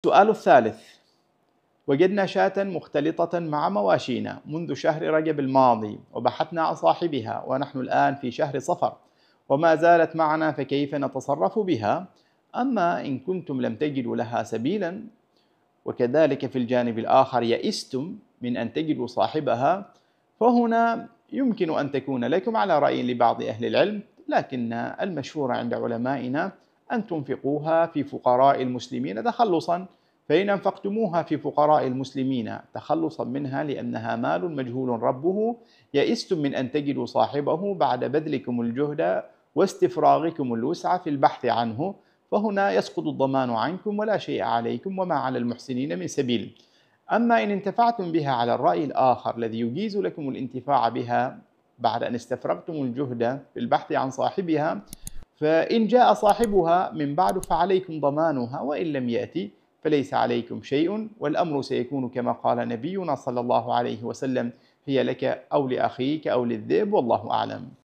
السؤال الثالث: وجدنا شاة مختلطة مع مواشينا منذ شهر رجب الماضي وبحثنا عن صاحبها ونحن الآن في شهر صفر وما زالت معنا، فكيف نتصرف بها؟ أما إن كنتم لم تجدوا لها سبيلا وكذلك في الجانب الآخر يئستم من أن تجدوا صاحبها، فهنا يمكن أن تكون لكم على رأي لبعض أهل العلم، لكن المشهور عند علمائنا أن تنفقوها في فقراء المسلمين تخلصا، فإن أنفقتموها في فقراء المسلمين تخلصا منها لأنها مال مجهول ربه، يئستم من أن تجدوا صاحبه بعد بذلكم الجهد واستفراغكم الوسع في البحث عنه، فهنا يسقط الضمان عنكم ولا شيء عليكم وما على المحسنين من سبيل. أما إن انتفعتم بها على الرأي الآخر الذي يجيز لكم الانتفاع بها بعد أن استفرغتم الجهد في البحث عن صاحبها، فإن جاء صاحبها من بعد فعليكم ضمانها، وإن لم يأتي فليس عليكم شيء، والأمر سيكون كما قال نبينا صلى الله عليه وسلم: هي لك أو لأخيك أو للذئب، والله أعلم.